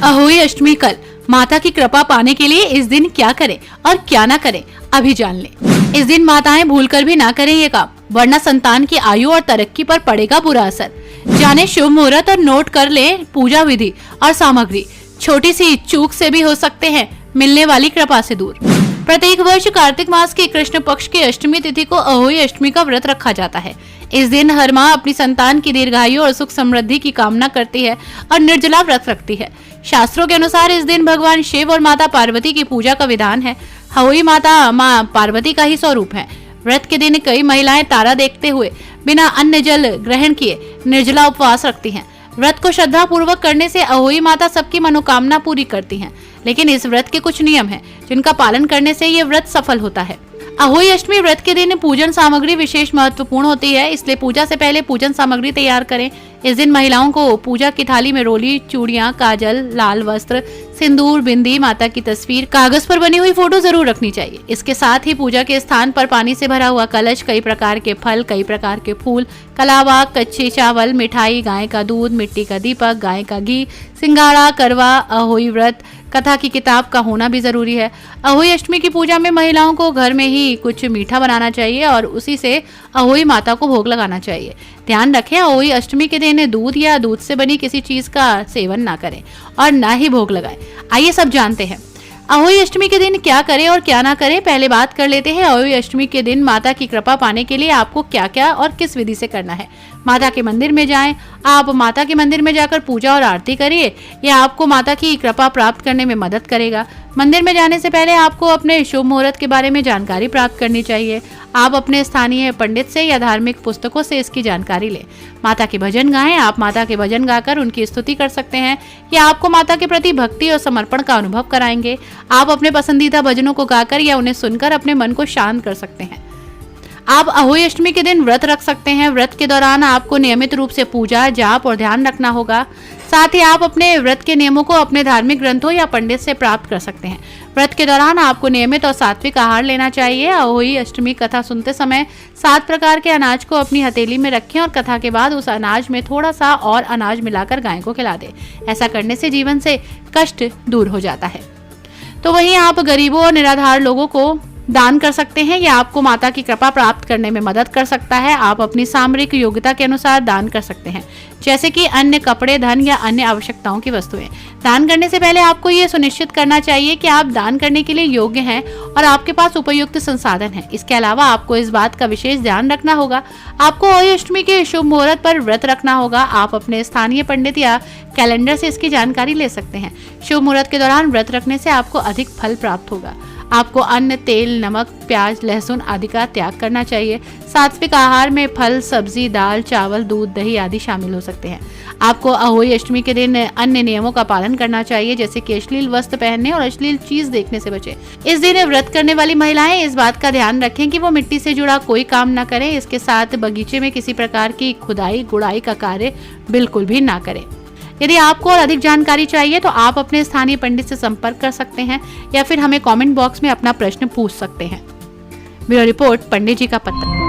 अहोई अष्टमी कल। माता की कृपा पाने के लिए इस दिन क्या करें और क्या ना करें, अभी जान लें। इस दिन माताएं भूलकर भी ना करें ये काम, वरना संतान की आयु और तरक्की पर पड़ेगा बुरा असर। जाने शुभ मुहूर्त और नोट कर लें पूजा विधि और सामग्री। छोटी सी चूक से भी हो सकते हैं मिलने वाली कृपा से दूर। प्रत्येक वर्ष कार्तिक मास की कृष्ण पक्ष की अष्टमी तिथि को अहोई अष्टमी का व्रत रखा जाता है। इस दिन हर माँ अपनी संतान की दीर्घायु और सुख समृद्धि की कामना करती है और निर्जला व्रत रखती है। शास्त्रों के अनुसार इस दिन भगवान शिव और माता पार्वती की पूजा का विधान है। अहोई माता माँ पार्वती का ही स्वरूप है। व्रत के दिन कई महिलाएं तारा देखते हुए बिना अन्न जल ग्रहण किए निर्जला उपवास रखती हैं। व्रत को श्रद्धा पूर्वक करने से अहोई माता सबकी मनोकामना पूरी करती हैं। लेकिन इस व्रत के कुछ नियम हैं जिनका पालन करने से ये व्रत सफल होता है। अहोई अष्टमी व्रत के दिन पूजन सामग्री विशेष महत्वपूर्ण होती है, इसलिए पूजा से पहले पूजन सामग्री तैयार करें। इस दिन महिलाओं को पूजा की थाली में रोली, चूड़ियां, काजल, लाल वस्त्र, सिंदूर, बिंदी, माता की तस्वीर, कागज पर बनी हुई फोटो जरूर रखनी चाहिए। इसके साथ ही पूजा के स्थान पर पानी से भरा हुआ कलश, कई प्रकार के फल, कई प्रकार के फूल, कलावा, कच्चे चावल, मिठाई, गाय का दूध, मिट्टी का दीपक, गाय का घी, सिंगाड़ा, करवा, अहोई व्रत कथा की किताब का होना भी जरूरी है। अहोई अष्टमी की पूजा में महिलाओं को घर में ही कुछ मीठा बनाना चाहिए और उसी से अहोई माता को भोग लगाना चाहिए। ध्यान रखें, अहोई अष्टमी के दिन दूध या दूध से बनी किसी चीज का सेवन ना करें और ना ही भोग लगाएं। आइए सब जानते हैं अहोई अष्टमी के दिन क्या करें और क्या ना करें। पहले बात कर लेते हैं अहोई अष्टमी के दिन माता की कृपा पाने के लिए आपको क्या क्या और किस विधि से करना है। माता के मंदिर में जाएं। आप माता के मंदिर में जाकर पूजा और आरती करिए, यह आपको माता की कृपा प्राप्त करने में मदद करेगा। मंदिर में जाने से पहले आपको अपने शुभ मुहूर्त के बारे में जानकारी प्राप्त करनी चाहिए। आप अपने स्थानीय पंडित से या धार्मिक पुस्तकों से इसकी जानकारी लें। माता के भजन गाएं। आप माता के भजन गाकर उनकी स्तुति कर सकते हैं। यह आपको माता के प्रति भक्ति और समर्पण का अनुभव कराएंगे। आप अपने पसंदीदा भजनों को गाकर या उन्हें सुनकर अपने मन को शांत कर सकते हैं। आप अहोई अष्टमी के दिन व्रत रख सकते हैं। व्रत के दौरान आपको नियमित रूप से पूजा, जाप और ध्यान रखना होगा। साथ ही आप अपने व्रत के नियमों को अपने धार्मिक ग्रंथों या पंडित से प्राप्त कर सकते हैं। व्रत के दौरान आपको नियमित और सात्विक आहार लेना चाहिए। अहोई अष्टमी कथा सुनते समय 7 प्रकार के अनाज को अपनी हथेली में रखें और कथा के बाद उस अनाज में थोड़ा सा और अनाज मिलाकर गाय को खिला दें। ऐसा करने से जीवन से कष्ट दूर हो जाता है। तो वहीं आप गरीबों और निराधार लोगों को दान कर सकते हैं। यह आपको माता की कृपा प्राप्त करने में मदद कर सकता है। आप अपनी सामरिक योग्यता के अनुसार दान कर सकते हैं, जैसे कि अन्य कपड़े, धन या अन्य आवश्यकताओं की वस्तुएं। दान करने से पहले आपको ये सुनिश्चित करना चाहिए कि आप दान करने के लिए योग्य हैं और आपके पास उपयुक्त संसाधन हैं। इसके अलावा आपको इस बात का विशेष ध्यान रखना होगा, आपको अहोई अष्टमी के शुभ मुहूर्त पर व्रत रखना होगा। आप अपने स्थानीय पंडित या कैलेंडर से इसकी जानकारी ले सकते हैं। शुभ मुहूर्त के दौरान व्रत रखने से आपको अधिक फल प्राप्त होगा। आपको अन्न, तेल, नमक, प्याज, लहसुन आदि का त्याग करना चाहिए। सात्विक आहार में फल, सब्जी, दाल, चावल, दूध, दही आदि शामिल हो सकते हैं। आपको अहोई अष्टमी के दिन अन्य नियमों का पालन करना चाहिए, जैसे कि अश्लील वस्त्र पहनने और अश्लील चीज देखने से बचें। इस दिन व्रत करने वाली महिलाएं इस बात का ध्यान रखें कि वो मिट्टी से जुड़ा कोई काम न करें। इसके साथ बगीचे में किसी प्रकार की खुदाई, गुड़ाई का कार्य बिल्कुल भी ना करें। यदि आपको और अधिक जानकारी चाहिए तो आप अपने स्थानीय पंडित से संपर्क कर सकते हैं या फिर हमें कमेंट बॉक्स में अपना प्रश्न पूछ सकते हैं। ब्यूरो रिपोर्ट, पंडित जी का पत्र।